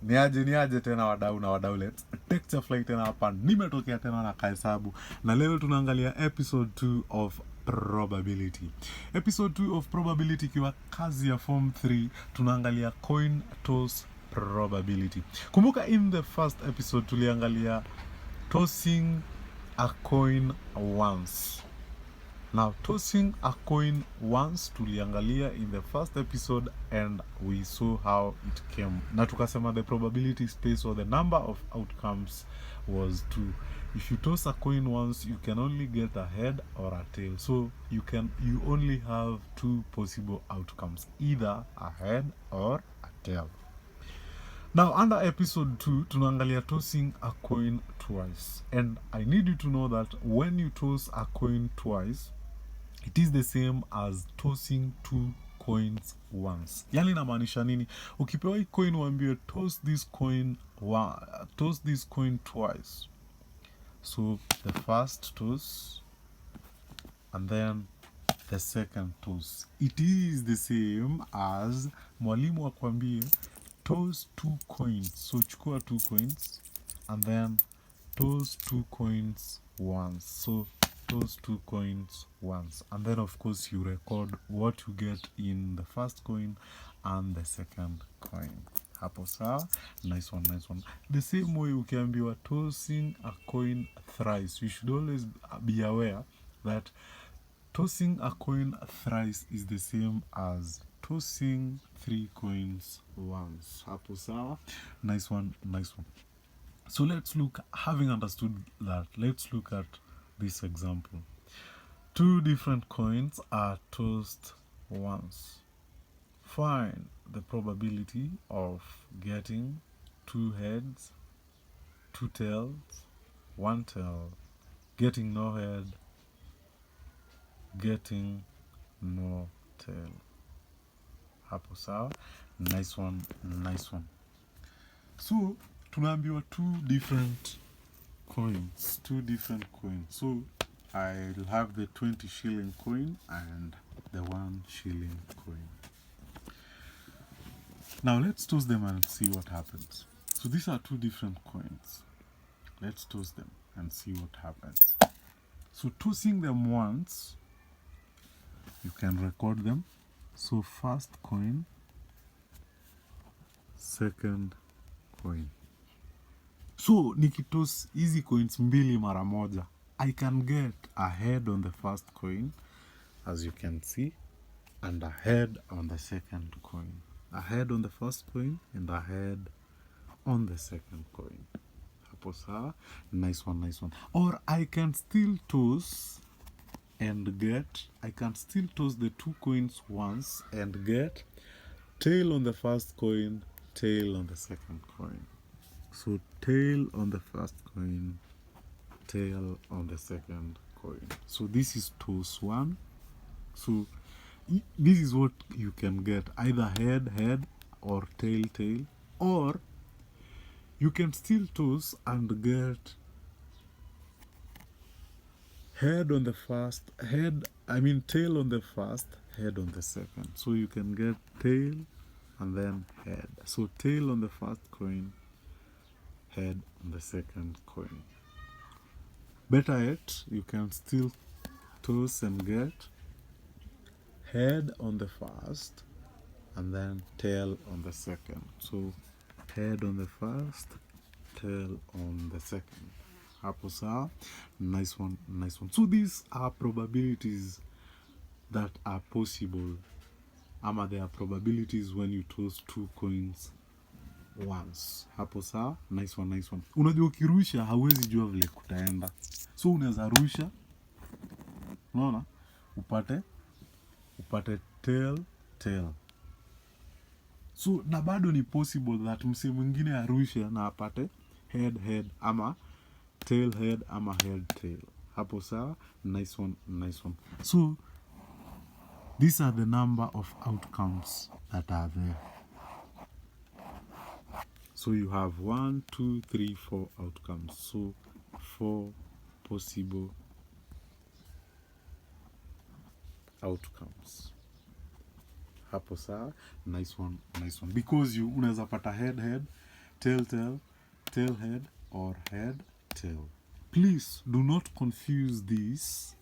Niaje tena wadau, let's take a flight tena hapa. Nimetokea tena na kahesabu. Na leo tunaangalia episode 2 of probability. Episode 2 of probability ikiwa kazi ya form 3, tunaangalia coin toss probability. Kumbuka in the first episode tuliangalia tossing a coin once. Now, tossing a coin once tuliangalia in the first episode and we saw how it came. Na tukasema the probability space or the number of outcomes was 2. If you toss a coin once, you can only get a head or a tail. So you only have 2 possible outcomes, either a head or a tail. Now, under episode 2, tunaangalia tossing a coin twice. And I need you to know that when you toss a coin twice, it is the same as tossing 2 coins once. Yani inamaanisha nini? Ukipewa hii coin uambiwe toss this coin twice. So the first toss and then the second toss. It is the same as mwalimu akwambie toss 2 coins. So chukua 2 coins and then toss 2 coins once. So toss 2 coins once, and then of course you record what you get in the first coin and the second coin. Hapo sawa? Nice one. The same way ukiambiwa tossing a coin thrice, you should always be aware that tossing a coin thrice is the same as tossing 3 coins once. Hapo sawa? Nice one. So let's look, having understood that, let's look at this example. 2 different coins are tossed once. Find the probability of getting 2 heads, 2 tails, 1 tail, getting no head, getting no tail. Hapo sawa? Nice one. So tunaambiwa 2 different coins. So I'll have the 20 shilling coin and the 1 shilling coin. Now let's toss them and see what happens. So these are 2 different coins. Let's toss them and see what happens. So tossing them once, you can record them. So first coin, second coin. So nikitoss hizi coins mbili mara moja, I can get a head on the first coin, as you can see, and a head on the second coin. A head on the first coin and a head on the second coin. Hapo sawa? Nice one. Or I can still toss the 2 coins once and get tail on the first coin, tail on the second coin. So tail on the first coin, tail on the second coin. So this is toss 1. So this is what you can get, either head or tail, or you can still toss and get tail on the first, head on the second. So you can get tail and then head. So tail on the first coin, head on the second coin. Better yet, you can still toss and get head on the first and then tail on the second. So head on the first, tail on the second. Hapo sawa? Nice one. So these are probabilities that are possible. Ama there are probabilities when you toss 2 coins once. Hapo sawa? Nice one. Unajua ukirusha hauwezi jua vile kutaenda. So unaweza rusha, unaona? Upate tail. So na bado ni possible that mse mwingine arusha na apate head ama tail ama head tail. Hapo sawa? Nice one. So these are the number of outcomes that are there. So you have 1, 2, 3, 4 outcomes. So 4 possible outcomes. Hapo sawa? Nice one. Because you unaweza pata head tail, tail, tail, head, or head, tail. Please do not confuse this.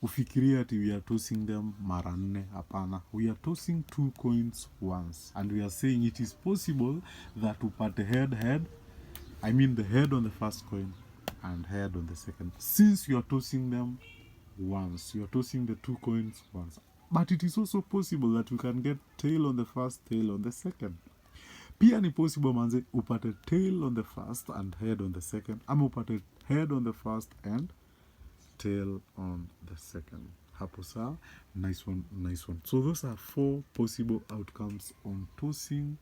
Ufikiria ati we are tossing them mara 4. Hapana. We are tossing 2 coins once. And we are saying it is possible that upate head, head. I mean the head on the first coin and head on the second. Since you are tossing them once, you are tossing the 2 coins once. But it is also possible that you can get tail on the first, tail on the second. Pia ni possible manze upate tail on the first and head on the second. Ama upate head on the first and tail on the second. Hapo sawa? Nice one, nice one. So those are 4 possible outcomes on tossing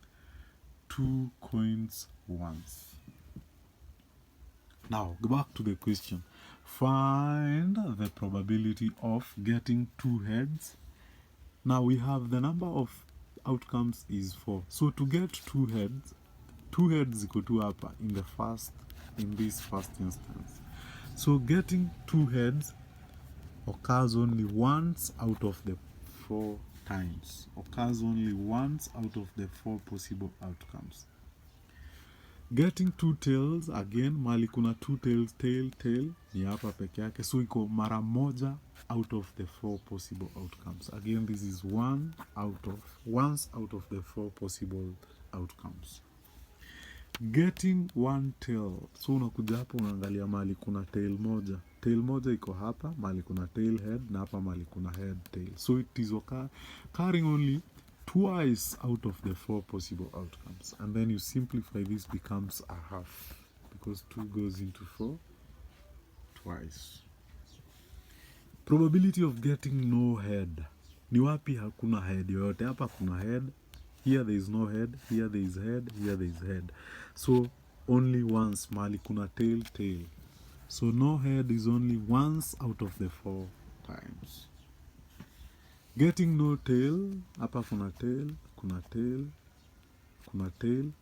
2 coins once. Now, go back to the question. Find the probability of getting 2 heads. Now we have the number of outcomes is 4. So to get 2 heads equal to hapa in this first instance. So getting 2 heads occurs only once out of the 4 times. Occurs only once out of the 4 possible outcomes. Getting 2 tails, again, mali kuna 2 tails, tail, ni hapa peke yake. So iko mara moja out of the 4 possible outcomes. Again, this is once out of the 4 possible outcomes. Getting 1 tail. So unakuja hapa unaangalia mali kuna tail moja. Tail moja iko hapa, mali kuna tail head, na hapa mali kuna head tail. So it is occurring only twice out of the 4 possible outcomes. And then you simplify, this becomes a half. Because 2 goes into 4 twice. Probability of getting no head. Ni wapi hakuna head yoyote? Hapa kuna head. Here there is no head. Here there is head. Here there is head. So only once mali kuna tail, tail. So no head is only once out of the 4 times. Getting no tail. Hapa kuna tail, kuna tail, kuna tail.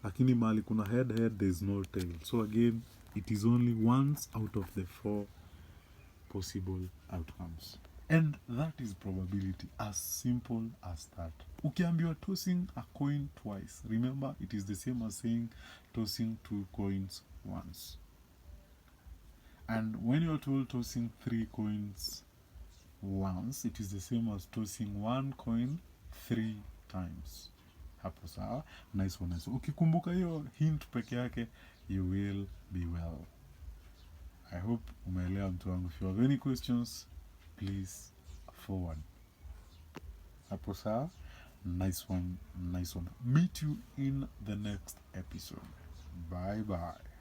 Lakini mali kuna head, there is no tail. So again, it is only once out of the 4 possible outcomes. And that is probability, as simple as that. Ukiambiwa tossing a coin twice, remember it is the same as saying tossing 2 coins once. And when you are told tossing 3 coins once, it is the same as tossing 1 coin 3 times. Hapo sawa? Nice one, nice one. Ukikumbuka hiyo hint peke yake, you will be well. I hope umeelewa mtu wangu. If you have any questions, please forward. Hapo sawa? Nice one, nice one. Meet you in the next episode. Bye bye.